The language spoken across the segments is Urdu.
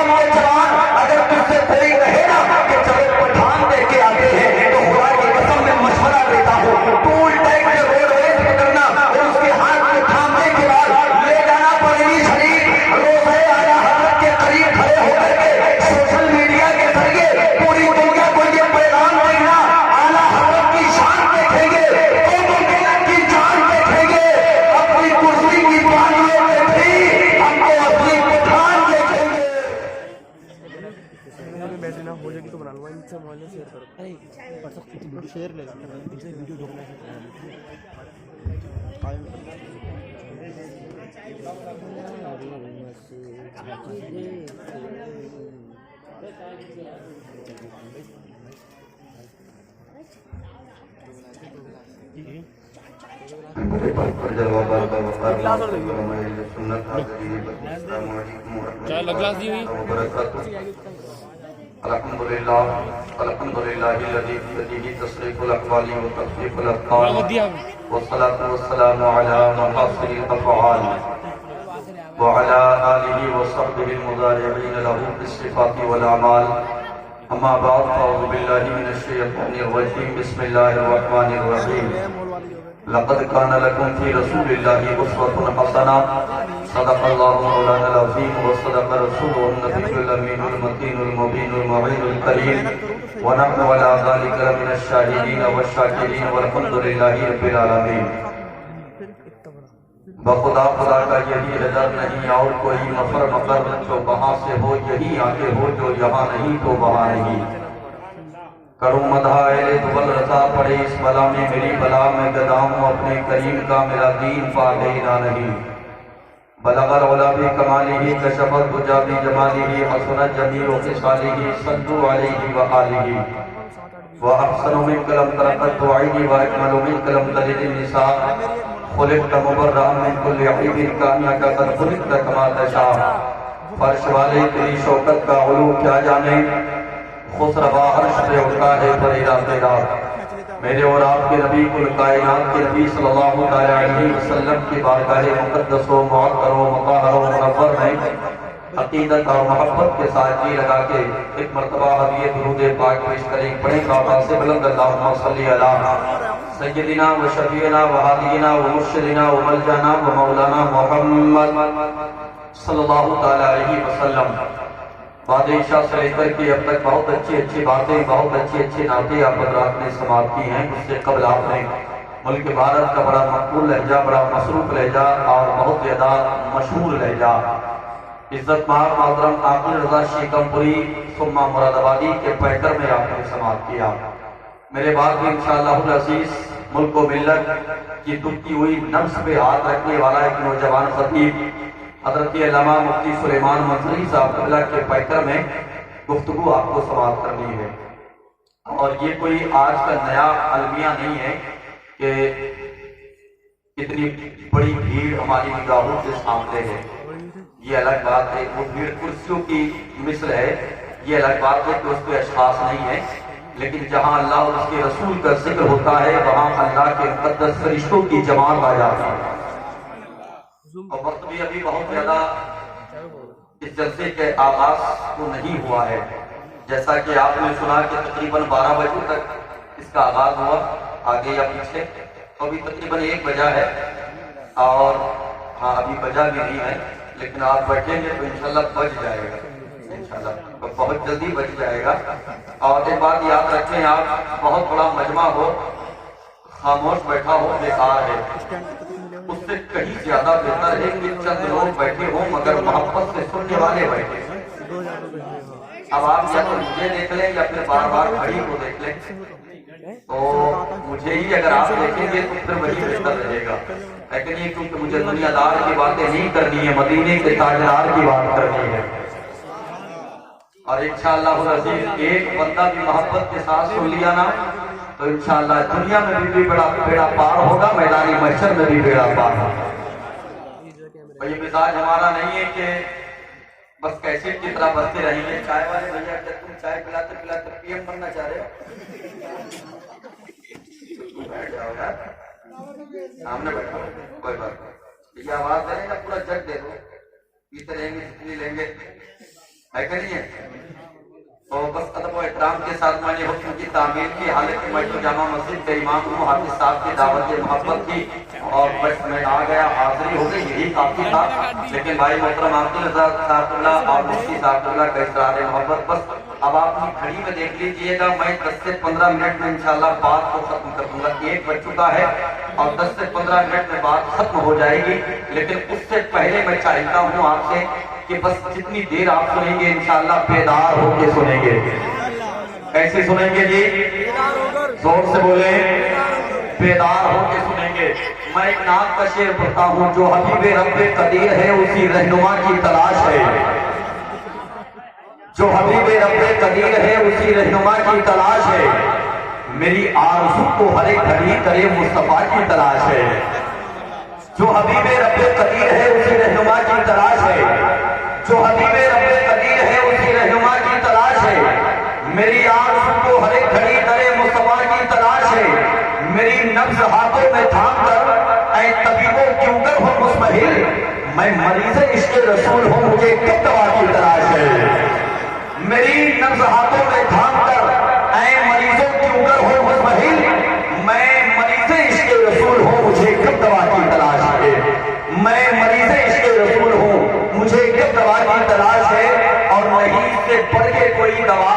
امام کے جوان اگر تجھ سے کوئی کہے نا کہ چلو پٹھان دیکھ کے آتے ہیں تو خدا کی قسم میں مشورہ دیتا ہوں ٹول ٹیکس روڈ ریج پکڑنا اور اس کے ہاتھ کو تھامنے کے بعد لے جانا پڑنی شریف روزے اعلیٰ حضرت کے قریب کھڑے ہو کر کے سوشل میڈیا کے ذریعے پوری دنیا کو یہ پیغام دینا اعلیٰ حضرت کی شان دیکھیں گے کی جان دیکھیں گے اپنی کرسی کی پانیوں میں بھی ہم کو اپنی پٹھان دیکھیں گے. بیٹری نہ ہو جائے گی تو بنا لوں گا ان سے موبائل شیئر کرو شیئر لے ویڈیو ڈھونڈنا الحمدللہ الذی بيده تصریف الاقوال وتخفیف الافعال والصلاة والسلام علی محاسن الافعال وعلى آلہ وصحبہ المضارعین له بالصفات والاعمال اما بعد فاعوذ باللہ من الشیطان الرجیم بسم اللہ الرحمن الرحیم لقد كان لكم في رسول الله أسوة حسنة صدق الله مولانا العظيم وصدق رسوله النبي الأمين المتين المبين المعين الكريم ونحن على ذلك من الشاهدين والشاكرين والحمد لله رب العالمين. بخدا خدا کا یہی حضر نہیں اور کوئی مفر مقر جو وہاں سے ہو یہی آگے ہو جو یہاں نہیں تو وہاں نہیں. کروں مدح اہل دول رضا پڑے اس بلا میں میری بلا میں گدا ہوں اپنے کریم کا میرا دین پاگینا نہیں. بلغ العلا بکمالہ کشفت دجا بجمالہ حسنت جمیع خصالہ صلوا علیہ وآلہ وأحسن منك لم ترقت عيني وأكمل منك لم تلد النساء خلقت مبرأ من كل عيب كأنك قد خلقت كما تشاء. فرش والے تیری شوکت کا علو کیا جانے خسروا عرش پہ اٹھا ہے پریرا تیرا. میرے اور آپ کے نبی کل کائنات کے نبی صلی اللہ علیہ وسلم کی بارگاہ مقدس و معطر و مطہر و منور میں عقیدت اور محبت کے ساتھ جی لگا کے ایک مرتبہ ہدیہ درود پاک پیش کریں. پڑھیں بابا سے بلند اللہم صلی علی سیدنا و شفیعنا و ہادینا و مرشدنا و ملجانا و مولانا محمد صلی اللہ علیہ وسلم. بادشاہ سے لے کر کے اب تک بہت اچھی باتیں بہت اچھی نعتیں آپ حضرات نے سماعت کی ہیں. اس سے قبل آپ نے ملک بھارت کا بڑا مقبول لہجہ بڑا مصروف لہجہ اور بہت زیادہ مشہور لہجہ عزت مآب محترم عاقل رضا شیکم پوری ثم مراد آبادی کے پیکر میں آپ نے سماعت کیا. میرے بعد بھی انشاءاللہ العزیز ملک و ملت کی دبتی ہوئی نفس پہ ہاتھ رکھنے والا ایک نوجوان خطیب حضرت علامہ مفتی سلیمان منصوری صاحب قبلہ کے پیکر میں گفتگو آپ کو سماعت کرنی ہے. اور یہ کوئی آج کا نیا المیہ نہیں ہے کہ اتنی بڑی بھیڑ ہماری نگاہوں کے سامنے ہے. یہ الگ بات ہے وہ بھیڑ کرسیوں کی مثل ہے. یہ الگ بات ہے کہ اس پہ اشخاص نہیں ہے. لیکن جہاں اللہ اور اس کے رسول کا ذکر ہوتا ہے وہاں اللہ کے مقدس فرشتوں کی جماعت آ جاتی ہے. اور وقت بھی ابھی بہت زیادہ اس جلسے کے آغاز کو نہیں ہوا ہے. جیسا کہ آپ نے سنا کہ تقریباً 12 بجے تک اس کا آغاز ہوا آگے یا پیچھے. تو ابھی تقریباً 1 بجا ہے اور ہاں ابھی بجا بھی نہیں ہے لیکن آپ بیٹھیں گے تو انشاءاللہ بج جائے گا. انشاءاللہ بہت جلدی بج جائے گا. اور ایک بات یاد رکھیں آپ بہت بڑا مجمع ہو خاموش بیٹھا ہو بیکار ہے. اس سے کہیں زیادہ بہتر ہے کہ چند لوگ بیٹھے ہوں مگر محبت سے سننے والے بیٹھے. اب آپ یا تو مجھے دیکھ لیں یا پھر بار بار گھڑی کو دیکھ لیں. تو مجھے ہی اگر آپ دیکھیں گے تو پھر وہی بہتر رہے گا. لیکن یہ کیونکہ مجھے دنیا دار کی باتیں نہیں کرنی ہے مدینے کے تاجدار کی بات کرنی ہے. اور انشاءاللہ العزیز ایک بندہ بھی محبت کے ساتھ سن لیا نا تو انشاءاللہ دنیا میں بھی بڑا بیڑا پار ہوگا میدان محشر میں بھی بیڑا پار ہوگا. اور یہ مزاج ہمارا نہیں ہے کہ بس کیسے کی طرح بستے رہیں گے. چائے والے بھیا اگر تم چائے پلاتے پلاتے پی ایم بننا چاہ رہے ہو بیٹھ جاؤ یار سامنے بیٹھو کوئی بات نہیں. یہ آواز دے گا پورا جگ دے دو پیتے رہیں گے جتنی لیں گے ہے کہ نہیں ہے؟ تو بس ادب و احترام کے ساتھ میں نے حکم کی تعمیر کی، حالانکہ میں تو جامع مسجد کا امام ہوں، حافظ صاحب کی دعوت محبت کی اور بس میں آ گیا، حاضری ہو گئی، یہی کافی تھا. لیکن بھائی محترم عبدالرزاق صاحب اللہ اور مفتی صاحب اللہ کا اصرار محبت. بس اب آپ کی گھڑی میں دیکھ لیجئے گا، میں 10 سے 15 منٹ میں انشاءاللہ بات کو ختم کر دوں گا. 1 بج چکا ہے اور 10 سے 15 منٹ میں بات ختم ہو جائے گی. لیکن اس سے پہلے میں چاہتا ہوں آپ سے کہ بس جتنی دیر آپ سنیں گے انشاءاللہ بیدار ہو کے سنیں گے. کیسے سنیں گے جی؟ زور سے بولیں، بیدار ہو کے سنیں گے. میں ایک نعت کا شعر پڑھتا ہوں، جو حبیب رب قدیر ہے اسی رہنما کی تلاش ہے. جو حبیب رب قدیر ہے اسی رہنما کی تلاش ہے. میری آرزو کو ہر ایک گھڑی کرے مصطفیٰ کی تلاش ہے. جو حبیب رب قدیر ہے اسی رہنما کی تلاش ہے. جو حبیب رب قدیر ہے اسی رہنما کی تلاش ہے. میری آرزو کو ہر ایک گھڑی کرے مصطفیٰ کی تلاش ہے. میری نبض ہاتھوں میں تھام کر اے طبیبوں کیوں کر ہو مصمحل، میں مریض عشق رسول ہوں مجھے کب دوا کی تلاش ہے. میری نبض ہاتھوں میں تھام کر اے مریضوں کیوں کر ہو مصمحل، میں مریض عشق رسول ہوں مجھے کب دوا کی تلاش ہے. میں مریض عشق رسول ہوں مجھے کب دوا کی تلاش ہے. اور نہیں سے بڑھ کے کوئی دوا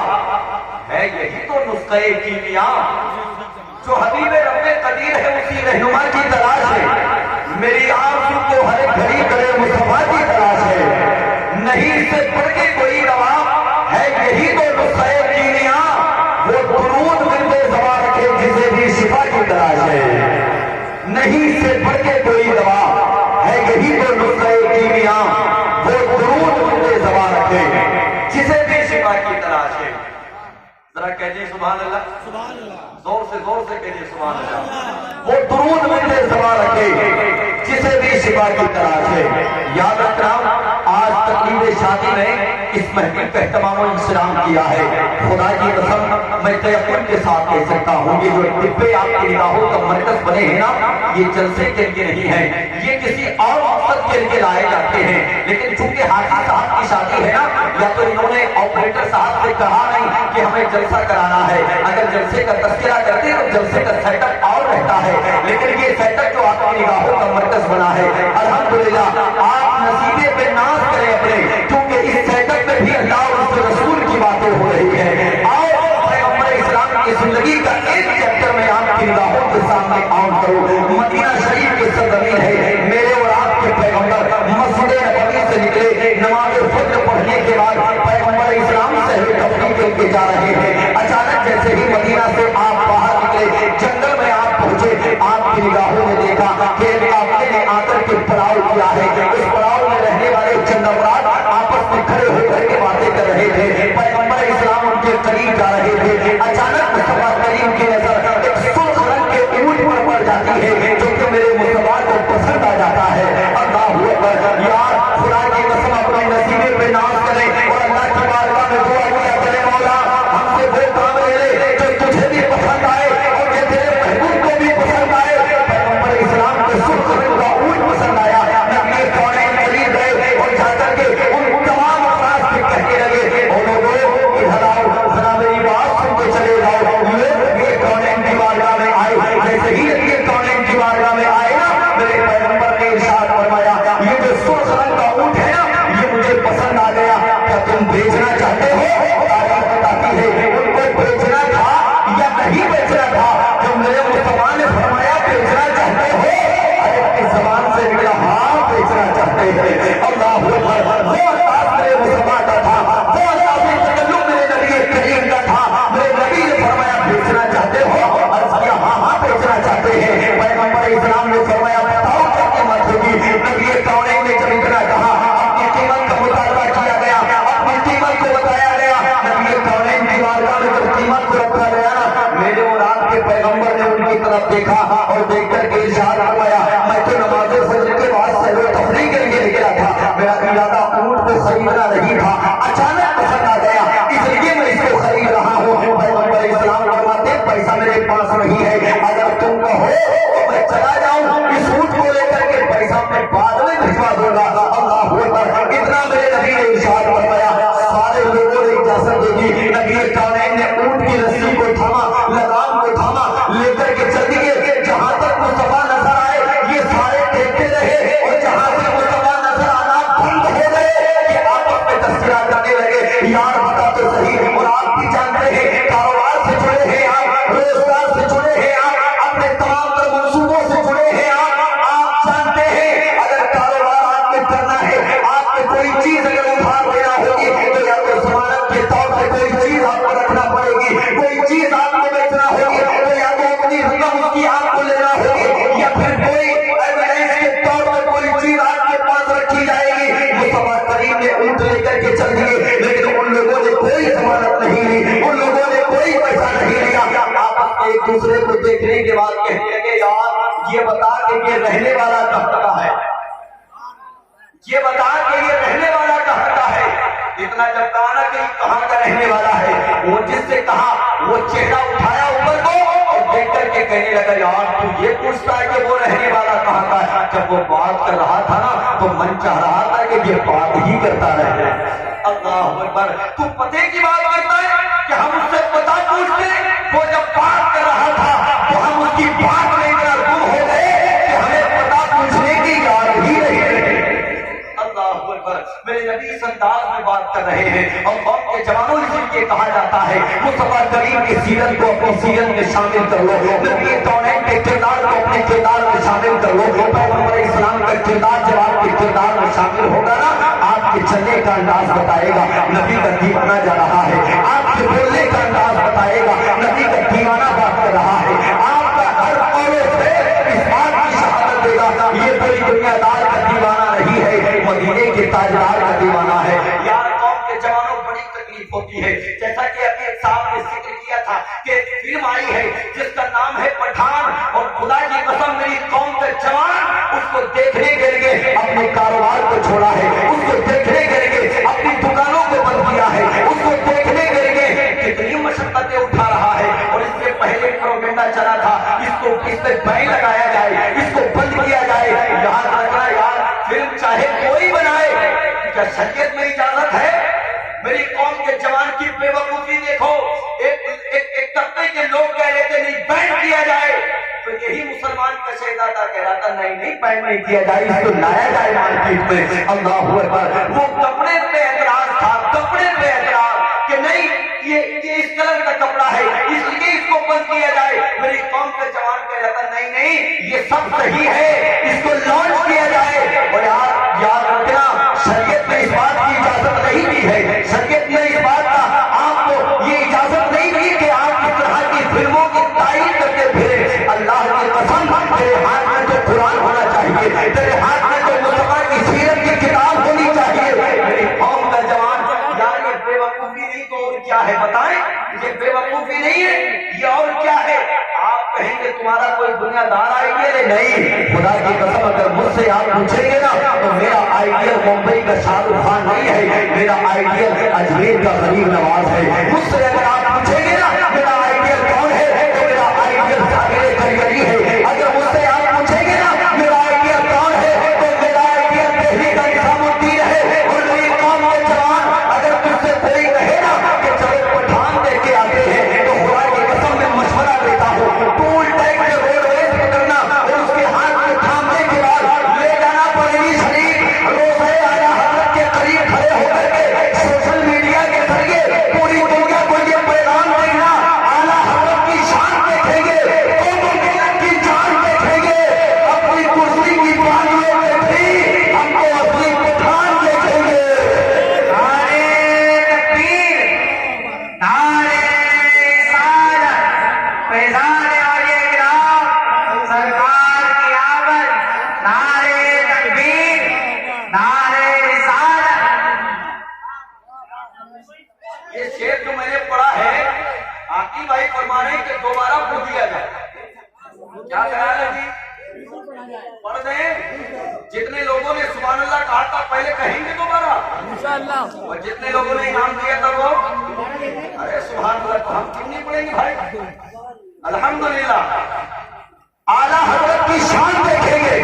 ہے، یہی تو نسخہ کیمیا. جو حبیب رب قدیر ہے اسی رہنما کی تلاش ہے. میری آرزو کو ہر ایک گھڑی کرے مصطفیٰ کی تلاش ہے. نہیں سے بڑھ کے کوئی دوا ہے، یہی تو نسخہ کیمیا. وہ درود ملتے زبان رکھے جسے بھی شفا کی تلاش ہے. نہیں سے بڑھ کے کوئی دوا ہے، یہی تو نسخہ کیمیا. وہ درود ملتے زبان رکھے جسے بھی شفا کی تلاش ہے. ذرا کہیے سبحان اللہ، سبحان اللہ، زور سے کہیے سبحان اللہ. وہ درود ملتے زبان رکھے جسے بھی شفا کی تلاش ہے. یاد رکھنا آج تقریب شادی میں اس محفل کا اہتمام و انصرام کیا ہے. خدا کی قسم میں تیقن کے ساتھ کہہ سکتا ہوں یہ جو ڈبے آپ کی نگاہوں کا مرکز بنے ہیں نا، یہ جلسے کے لیے نہیں ہے، یہ کسی اور مقصد کے لیے لائے جاتے ہیں. لیکن چونکہ حاجی صاحب کی شادی ہے نا، یا تو انہوں نے آپریٹر صاحب سے کہا نہیں کہ ہمیں جلسہ کرانا ہے. اگر جلسے کا تذکرہ کرتے تو جلسے کا سیٹ اپ اور رہتا ہے، لیکن یہ سیٹ اپ جو آپ کی نگاہوں کا مرکز بنا ہے، الحمدللہ آپ نصیبے پہ ناز کریں اپنے، کیونکہ اس سیٹ اپ میں بھی اللہ اور اس رسول کی باتیں ہو رہی ہے. اور پیغمبر اسلام کی زندگی کا ایک چیپٹر میں آپ کی نگاہوں کے سامنے عام کروں. مدینہ شریف کی سرزمین ہے، میرے اور آپ کے پیغمبر مسجد نبوی سے نکلے، نماز فجر پڑھنے کے بعد پیغمبر اسلام شہر تفریح کے لیے جا رہے ہیں. اچانک جیسے ہی مدینہ سے آپ باہر نکلے، جنگل میں آپ پہنچے، آپ کی نگاہوں نے دیکھا کہ ایک قافلے نے آ کر کے پڑاؤ کیا ہے. اس پڑاؤ میں رہنے والے چند افراد آپس میں کھڑے ہو کر کے باتیں کر رہے تھے. پیغمبر اسلام ان کے قریب جا رہے تھے. اچانک مصطفیٰ کریم کی نظر ایک سرخ رنگ کے اونٹ پر پڑ جاتی ہے، جو کہ میرے مصطفیٰ کو پسند آ جاتا ہے. اللہ اکبر. یار خدا کی قسم اپنے نصیبے پہ ناز کریں اور اللہ کی بارگاہ میں دعا کیا کریں، مولا ہم سے وہ کام لے لے جو تجھے بھی پسند آئے اور یہ تیرے محبوب کو بھی پسند آئے. پیغمبر اسلام کے سرخ رنگ کا اونٹ پسند آیا. نبی کونین قریب گئے اور جا کر کے ان تمام افراد سے کہنے لگے، او لوگوں ادھر آؤ، ذرا میری بات سن کے چلے جاؤ. یہ کونین کی بارگاہ میں آئے. جیسے ہی یہ کونین کی بارگاہ میں آئے نا، میرے پیغمبر نے ارشاد فرمایا، یہ جو سرخ رنگ کا اونٹ ہے نا، یہ مجھے پسند آ گیا. کیا تم بیچنا چاہتے ہو؟ تاریخ بتاتی ہے ان کو بیچنا تھا یا نہیں بیچنا تھا. جب میرے مصطفیٰ نے فرمایا بیچنا چاہتے ہو، ارے اپنی زبان سے نکلا ہاں بیچنا چاہتے ہیں. اللہ اکبر. وہ انداز میرے مصطفیٰ کا تھا، وہ انداز تکلم میرے نبی کریم کا تھا. میرے نبی نے فرمایا بیچنا چاہتے ہو، عرض کیا ہاں بیچنا چاہتے ہیں. پیغمبر اسلام نے فرمایا بتاؤ کیا قیمت ہوگی. نبی کونین نے جب اتنا کہا اپنی قیمت کا مطالبہ کیا گیا. اپنی قیمت کو دوسرے کو دیکھنے کے بعد کہنے لگے یار یہ بتا کہ یہ رہنے والا کہاں کا ہے، یہ بتا کہ یہ رہنے والا کہاں کا ہے۔ اتنا جب کہا نا کہ کہاں کا رہنے والا ہے، وہ جس سے کہا وہ چہرہ اٹھایا اوپر کو اور دیکھ کر کے کہنے لگا یار تو یہ پوچھتا ہے کہ وہ رہنے والا کہاں کا ہے۔ جب وہ بات کر رہا تھا نا تو من چاہ رہا تھا کہ یہ بات ہی کرتا رہے۔ اللہ اکبر، تو پتے کی بات کرتا ہے کہ ہم اس سے پتہ پوچھتے، وہ جب بات کر رہا تھا تو ہم اس کی بات میں اتنا گم ہو گئے کہ ہمیں پتہ پوچھنے کی یاد ہی نہیں رہی۔ اللہ اکبر، میرے نبی اس انداز میں بات کر رہے ہیں اور قوم کے جوانوں سے یہ کہا جاتا ہے مصطفیٰ کریم کی سیرت کو اپنی سیرت میں شامل کر لو، نبی کونین کے کردار کو اپنے کردار میں شامل کر لو۔ پیغمبر اسلام کا کردار جب آپ کے کردار میں شامل ہوگا نا آپ کے چلنے کا انداز بتائے گا نبی کا دیوانہ جا رہا ہے، آپ کے بولنے کا انداز بتائے گا نبی کا دیوانہ بات کر رہا ہے، آپ کا ہر قول سے اس بات کی شہادت دے گا یہ کوئی دنیا دار کا دیوانہ نہیں ہے، مدینے کے تاجدار کا دیوانہ ہے۔ یار قوم کے جوانوں بڑی تکلیف ہوتی ہے، جیسا کہ ابھی ایک صاحب نے ذکر کیا تھا کہ ایک فلم آئی ہے جس کا نام ہے پٹھان، اور خدا کی قسم میری قوم کا جوان اس کو دیکھنے کے لیے اپنے کاروبار کو چھوڑا ہے، اس کو دیکھنے کے لیے اپنی دکانوں کو بند کیا ہے، اس کو دیکھنے کے لیے کتنی مشقتیں اٹھا رہا ہے۔ اور اس سے پہلے پروپیگنڈا چلا تھا اس پہ بین لگایا جائے، اس کو بند کیا جائے۔ یہاں رکھنا یار فلم چاہے کوئی بنائے، کیا شریعت میں اجازت ہے؟ میری قوم کے جوان کی بے وقوفی دیکھو، ایک طبقے کے لوگ کہہ لیتے نہیں بین کیا جائے، تو یہی مسلمان کا شہزادہ کہہ رہا تھا نہیں بین نہیں کیا جائے، اس کو لایا جائے مارکیٹ میں۔ اللہ اکبر، وہ کپڑے پہ اعتراض تھا، کپڑے پہ اعتراض کہ نہیں یہ اس کلر کا کپڑا ہے اس لیے اس کو بند کیا جائے۔ میری قوم کا جوان کہہ رہا تھا نہیں یہ سب صحیح ہے، اس کو لانچ کیا جائے۔ اور یاد رکھنا شریعت میں اس بات کی اجازت نہیں دی ہے، شریعت نے اس بات کا آپ کو یہ اجازت نہیں دی کہ آپ اس طرح کی فلموں کی تائید کرتے پھرے۔ اللہ کی قسم تیرے ہاتھ میں تو قرآن ہونا چاہیے، تیرے ہاتھ میں تو مصطفیٰ کی سیرت کی کتاب ہونی چاہیے۔ میری قوم کا جوان یار یہ بے وقوفی نہیں تو اور کیا ہے بتائیں؟ یہ بے وقوفی نہیں ہے، یہ اور کیا ہے؟ آپ کہیں گے تمہارا کوئی دنیا دار آئیڈیل ہے، نہیں، خدا کی قسم اگر مجھ سے آپ پوچھیں گے نا تو میرا آئیڈیل ممبئی کا شاہ رخ خان نہیں ہے، میرا آئیڈیل اجمیر کا غریب نواز ہے۔ مجھ سے اگر آپ پوچھیں گے نا میرا آئیڈیل کون ہے تو میرا آئیڈیل ظاہر کریگری ہے۔ اگر مجھ سے آپ پوچھیں گے نا میرا آئیڈیل کون ہے تو میرا آئیڈیل دہلی کا نظام الدین ہے۔ اور میری قوم کے جوان اگر تم سے کوئی کہے نا کہ چلو پٹھان دیکھ کے آتے ہیں تو خدا کی قسم میں مشورہ دیتا ہوں ٹول ٹیکس روڈ ویز پکڑنا اور اس کے ہاتھ میں تھامنے کے بعد لے جانا پڑھنی شریف روزے آیا حضرت کے قریب کھڑے ہو کر کے سوشل میڈیا کے ذریعے پوری دنیا کو یہ پیغام دینا اعلیٰ حضرت کی شان دیکھیں گے، قوم ملت کی جان دیکھیں گے، اپنی کرسی کی بانیوں میں بھی ہم کو اپنی پٹھان دیکھیں گے۔ نعرے تکبیر، نعرے رسالت، فیضان اولیاء کرام سرکار کی آمد، نعرے تکبیر، نعرے رسالت۔ یہ شعر جو میں نے پڑھا ہے آقی بھائی فرما رہے ہیں کہ دوبارہ پڑھ دیا جائے، کیا خیال ہے جی؟ پڑھ دیں؟ جتنے لوگوں نے سبحان اللہ کہا تھا پہلے کہیں گے دوبارہ، انشاءاللہ، اور جتنے لوگوں نے انعام دیا تھا وہ ارے سبحان اللہ تو ہم کیوں نہیں پڑھیں گے بھائی؟ الحمدللہ اعلیٰ حضرت کی شان دیکھیں گے۔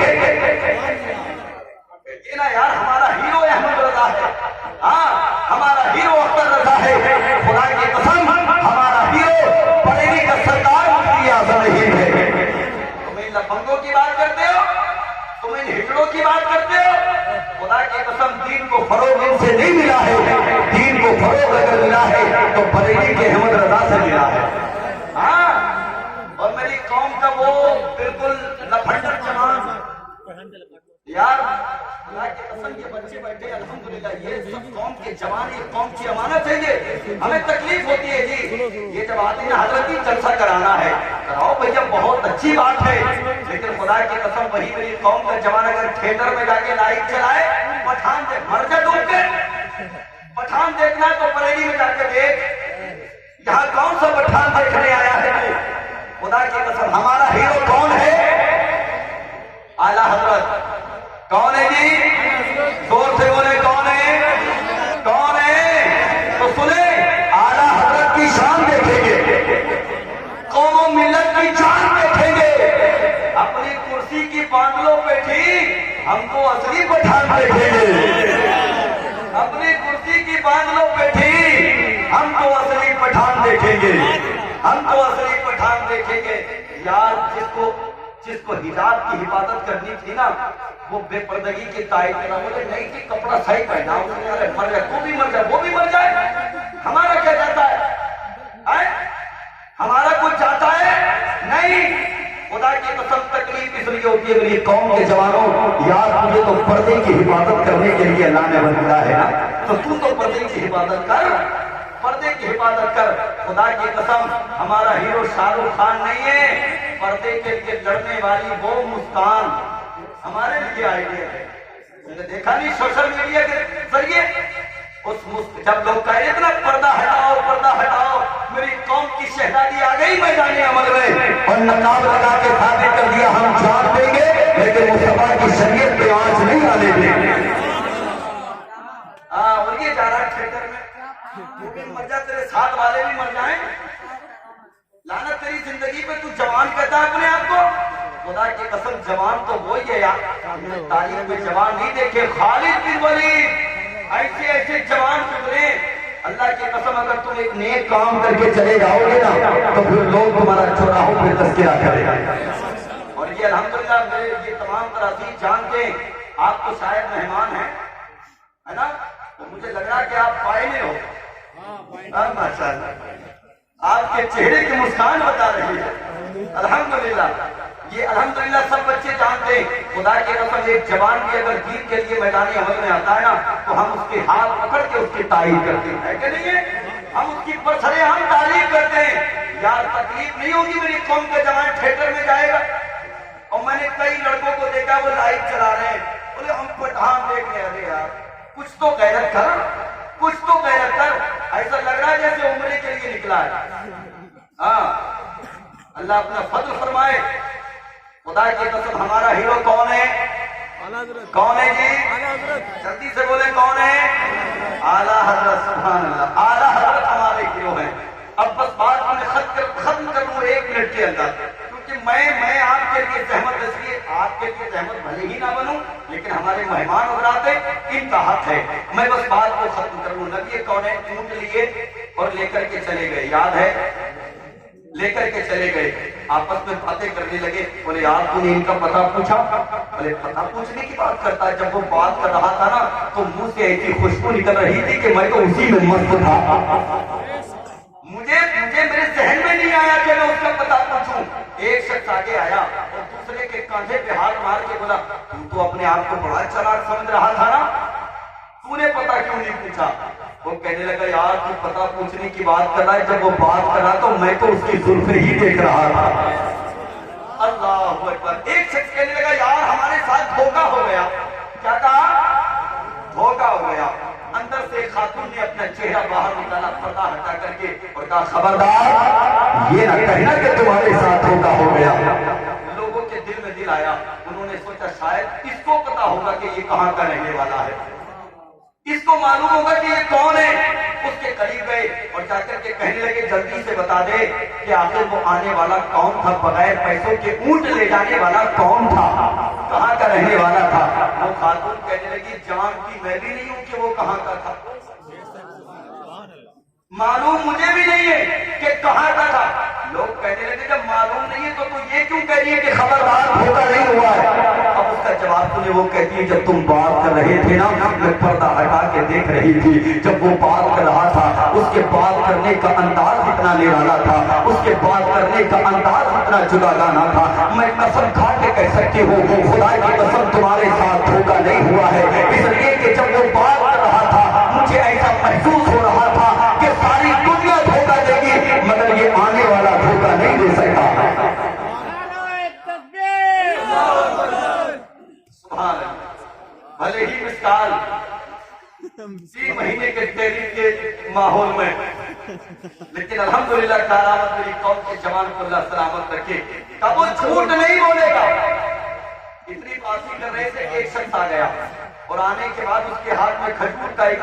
یہ نا یار ہمارا ہیرو احمد رضا ہے، ہاں ہمارا ہیرو اختر رضا ہے، خدا کی قسم ہمارا ہیرو بریلی کا سردار مفتی اعظم رحیم ہے۔ تم ان لفنگوں کی بات کرتے ہو، تم ان ہجڑوں کی بات کرتے ہو، خدا کی قسم دین کو فروغ ان سے نہیں ملا ہے، دین کو فروغ اگر ملا ہے تو بریلی کے احمد رضا سے ملا ہے۔ ہاں اور میری قوم کا وہ بالکل لفنڈر جوان یار اللہ کی قسم یہ بچے بیٹھے الحمدللہ یہ سب قوم کے جوان، یہ قوم کی امانت ہے، یہ ہمیں تکلیف ہوتی ہے جی یہ جب آتے ہیں حضرت کی جلسہ کرانا ہے کراؤ بھیا بہت اچھی بات ہے، لیکن خدا کی قسم وہی میری قوم کا جوان اگر تھیٹر میں جا کے لائٹ چلائے پٹھان دیکھ مر جا ڈوب کے، پٹھان دیکھنا ہے تو بریلی میں جا کے دیکھ، یہاں کون سا پٹھان دیکھنے آیا ہے؟ خدا کی قسم ہمارا ہیرو کون ہے؟ اعلیٰ حضرت کون ہے جی؟ زور سے بولے کون ہے؟ کون ہے؟ تو سنیں اعلیٰ حضرت کی شان دیکھیں گے، قوم و ملت کی جان دیکھیں گے، اپنی کرسی کی پانڈلوں پہ ٹھیک ہم کو اصلی پٹھان دیکھیں گے، اپنی کرسی کی پانڈلوں پہ ٹھیک ہم کو اصلی پٹھان دیکھیں گے، ہم کو اصلی پٹھان دیکھیں گے۔ یار جس کو حجاب کی حفاظت کرنی تھی نا، وہ بے پردگی کی تائید کرنا، بولے نہیں کہ کپڑا صحیح پہنا، مر جائے تو بھی مر جائے وہ بھی مر جائے، ہمارا کیا جاتا ہے؟ ہمارا کچھ جاتا ہے نہیں۔ خدا کی قسم تکلیف اس لیے ہوتی ہے میری قوم کے جوانوں، یار تجھے تو پردے کی حفاظت کرنے کے لیے اللہ نے بنایا ہے نا، تو تو پردے کی حفاظت کر، پردے کی حفاظت کر۔ خدا کی قسم ہمارا ہیرو شاہ رخ خان نہیں ہے، پردے کے لیے لڑنے والی وہ مسکان ہمارے لیے آئیڈیا ہے۔ میں نے دیکھا نہیں سوشل میڈیا کے ذریعے جب لوگ کہہ رہے تھے نا پردہ ہٹاؤ پردہ ہٹاؤ، میری قوم کی شہزادی آ گئی میدان عمل میں اور نقاب لگا کے ثابت کر دیا ہم جان دیں گے لیکن مصطفیٰ کی شریعت پہ آنچ نہیں آنے دیں گے۔ اور یہ جا رہا ہے تھیٹر میں، تو بھی مر جا، تیرے ساتھ والے بھی مر جائیں، لعنت تیری زندگی پہ۔ تو جوان کہتا ہے اپنے آپ کو؟ خدا کی قسم جوان تو وہی ہے یار، تاریخ میں جوان نہیں دیکھے، خالد بن ولید ایسے ایسے جوان گزرے۔ اللہ کی قسم اگر تم ایک نیک کام کر کے چلے جاؤ گے نا تو پھر لوگ تمہارا چوراہوں پہ تذکرہ کرے گا۔ اور یہ الحمدللہ میرے یہ تمام تراثیر جانتے ہیں، آپ تو شاید مہمان ہیں ہے نا، تو مجھے لگ رہا کہ آپ پائے میں ہو۔ ماشاءاللہ آپ کے چہرے کی مسکان بتا رہی ہے الحمدللہ۔ یہ الحمدللہ سب بچے جانتے ہیں، خدا کی قسم ایک جوان بھی اگر دین کے لیے میدانی عمل میں آتا ہے نا تو ہم اس کے ہاتھ پکڑ کے اس کی تعریف کرتے ہیں کہ نہیں ہے؟ ہم اس کی برسرے ہم تعریف کرتے ہیں۔ یار تکلیف نہیں ہوگی میری قوم کا جوان تھیٹر میں جائے گا؟ اور میں نے کئی لڑکوں کو دیکھا وہ لائٹ چلا رہے ہیں، بولے ہم پٹھان دیکھ رہے ہیں۔ یار کچھ تو غیرت کر، کچھ تو غیرت کر، ایسا لگ رہا ہے جیسے عمرے کے لیے نکلا ہے۔ ہاں اللہ اپنا فضل فرمائے۔ خدا کی قسم ہمارا ہیرو کون ہے؟ کون ہے جی؟ جلدی سے بولے کون ہے؟ اعلیٰ حضرت۔ سبحان اللہ، اعلیٰ حضرت ہمارے ہیرو ہیں۔ اب بس بات میں ختم کر لوں 1 منٹ کے اندر، کیونکہ میں آپ کے لیے زحمت، اس لیے آپ کے لیے زحمت بھلے ہی نہ بنوں لیکن ہمارے مہمان حضرات ہیں ان کا حق ہے، میں بس بات کو ختم کر لوں۔ نبی کون ہے اونٹ لیے اور لے کر کے چلے گئے، یاد ہے؟ لے کر کے چلے گئے، آپس میں باتیں کرنے لگے، بولے آپ نے ان کا پتہ پوچھا؟ بولے پتہ پوچھنے کی بات کرتا ہے، جب وہ بات کر رہا تھا نا تو منہ سے ایسی خوشبو نکل رہی تھی کہ میں تو اسی میں مست تھا، مجھے میرے ذہن میں نہیں آیا کہ میں اس کا پتہ پوچھوں۔ ایک شخص آگے آیا اور دوسرے کے کاندھے پہ ہاتھ مار کے بولا تو اپنے آپ کو بڑا چلاک سمجھ رہا تھا نا، تو نے پتہ کیوں نہیں پوچھا؟ وہ کہنے لگا یار تو پتہ پوچھنے کی بات کر رہا ہے، جب وہ بات کر رہا تو میں تو اس کی زلفیں ہی دیکھ رہا تھا۔ اللہ اکبر۔ ایک شخص کہنے لگا یار ہمارے ساتھ دھوکہ ہو گیا۔ کیا کہا؟ دھوکہ ہو گیا۔ اندر سے ایک خاتون نے اپنا چہرہ باہر نکالا پردہ ہٹا کر کے اور کہا خبردار یہ نہ کہنا کہ تمہارے ساتھ دھوکہ ہو گیا۔ لوگوں کے دل میں دل آیا، انہوں نے سوچا شاید اس کو پتا ہوگا کہ یہ کہاں کا رہنے والا ہے، اس کو معلوم ہوگا کہ یہ کون ہے۔ اس کے قریب گئے اور جا کر کے کہنے لگے جلدی سے بتا دے کہ آخر وہ آنے والا کون تھا، بغیر پیسوں کے اونٹ لے جانے والا کون تھا، کہاں کا رہنے والا تھا۔ وہ خاتون کہنے لگی جانتی میں بھی نہیں ہوں کہ وہ کہاں کا تھا، معلوم مجھے بھی نہیں ہے کہ کہاں کا تھا۔ لوگ کہنے لگے جب معلوم نہیں ہے تو یہ کیوں کہہ رہی ہے کہ خبردار دھوکہ نہیں ہوا ہے؟ اب اس کا جواب سنے، وہ کہتی ہے جب تم بات کر رہے تھے نا میں پردہ ہٹا کے دیکھ رہی تھی، جب وہ بات کر رہا تھا اس کے بات کرنے کا انداز اتنا نرالا تھا، اس کے بات کرنے کا انداز اتنا جداگانہ تھا، میں قسم کھا کے کہہ سکتی ہوں خدا کی قسم تمہارے ساتھ دھوکہ نہیں ہوا ہے، اس لیے کہ جب وہ بات کر رہا تھا مجھے ایسا محسوس ہو رہا تھا کہ ساری دنیا دھوکہ دے گی مگر یہ آنے والا دھوکہ نہیں دے سکتا۔ سبحان اللہ۔ بھلے ہی مثال 3 مہینے کے تحریک کے ماحول میں لیکن الحمدللہ کرامت میری قوم کے جوان کو اللہ سلامت رکھے، کب وہ جھوٹ نہیں بولے گا۔ اتنی باتیں کر رہے تھے کہ ایک شخص آ گیا اور آنے کے بعد اس کے ہاتھ میں کھجور کا ایک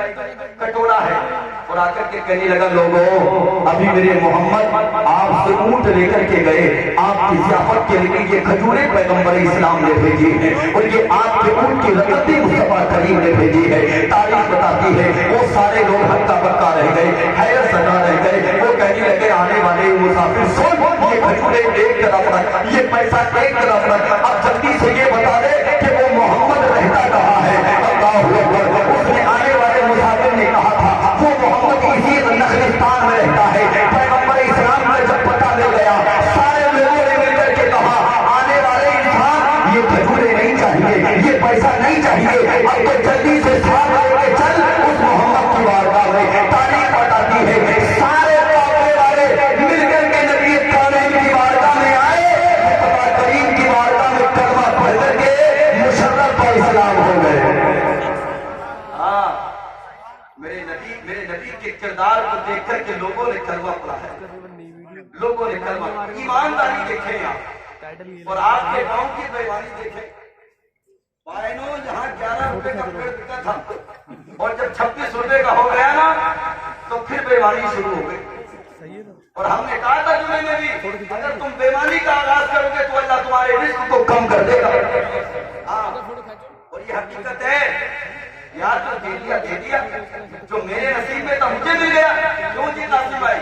کٹورا ہے اور آ کر کے کہنے لگا لوگوں ابھی میرے محمد آپ سے اونٹ لے کر کے گئے، آپ کی ضیافت کے لیے یہ کھجوریں پیغمبر اسلام نے بھیجی ہے اور یہ آپ کے اونٹ کی رکعت بھی مصطفیٰ کریم نے بھیجی ہے۔ تاریخ بتاتی ہے وہ سارے لوگ ہکا بکا رہ گئے، حیرت زدہ رہ گئے، وہ کہنے لگے آنے والے مسافر سن یہ کھجوریں ایک طرف رکھ، یہ پیسہ ایک طرف رکھ، اب جلدی سے یہ بتا دے کہ وہ محمد رہتا کہاں ہے۔ اللہ اکبر، اس نے آنے والے مسافر نے کہا تھا وہ محمد اسی نخلستان میں رہتا ہے۔ پیغمبر اسلام نے جب پتہ لے گیا سارے لوگوں نے مل کر کے کہا آنے والے انسان یہ کھجوریں نہیں چاہیے، یہ پیسہ نہیں چاہیے، اب تو جلدی سے ساتھ لے کے چل اس محمد کی بارگاہ میں۔ تاریخ بتاتی ہے کہ سارے قافلے والے مل کر کے نبی کامل کی بارگاہ میں آئے، مصطفیٰ کریم کی بارگاہ میں کلمہ پڑھ کر کے مشرف پر اسلام ہو گئے۔ ہاں میرے نبی کے کردار کو دیکھ کر کے لوگوں نے کلمہ پڑھا ہے، لوگوں نے کلمہ، ایمانداری دیکھیں آپ اور آپ کے گاؤں کی بیوانی دیکھیں۔ بائنوں یہاں 11 روپے کا پیڑ بکا تھا اور جب 26 روپے کا ہو گیا نا تو پھر بیوانی شروع ہو گئی، اور ہم نے کہا تھا جمعے میں بھی اگر تم بیمانی کا آغاز کرو گے تو اللہ تمہارے رزق کو کم کر دے گا۔ ہاں اور یہ حقیقت ہے، یار جو دے دیا جو میرے نصیب میں تھا مجھے مل گیا، کیوں جی نصیب آئی،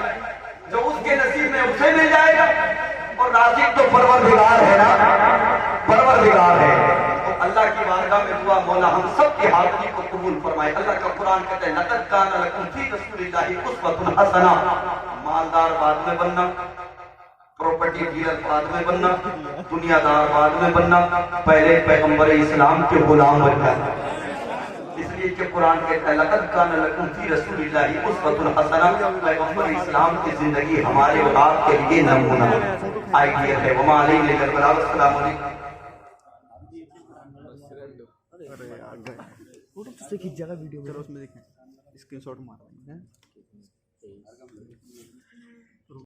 جو اس کے نصیب میں اسے مل جائے گا، اور رازق تو پروردگار ہے نا، پروردگار ہے۔ تو اللہ کی بارگاہ میں دعا مولا ہم سب کی حاضری کو قبول فرمائے۔ اللہ کا قرآن کہتا ہے لقد کان لکم فی رسول اللہ اسوۃ حسنہ، مالدار بعد میں بننا، پراپرٹی ڈیلر بعد میں بننا، دنیا دار بعد میں بننا، پہلے پیغمبر اسلام کے غلام بننا۔ اس لیے کہ قرآن کہتا ہے لقد کان لکم فی رسول اللہ اسوۃ حسنہ، پیغمبر اسلام کی زندگی ہمارے اور آپ کے لیے نمونہ آئیڈیل ہے۔ وما علیہ الا البلاغ۔ السلام علیکم۔ فوٹو سے کھینچ جائے گا ویڈیو میں، اس میں دیکھیں اسکرین شاٹ مارا ہے۔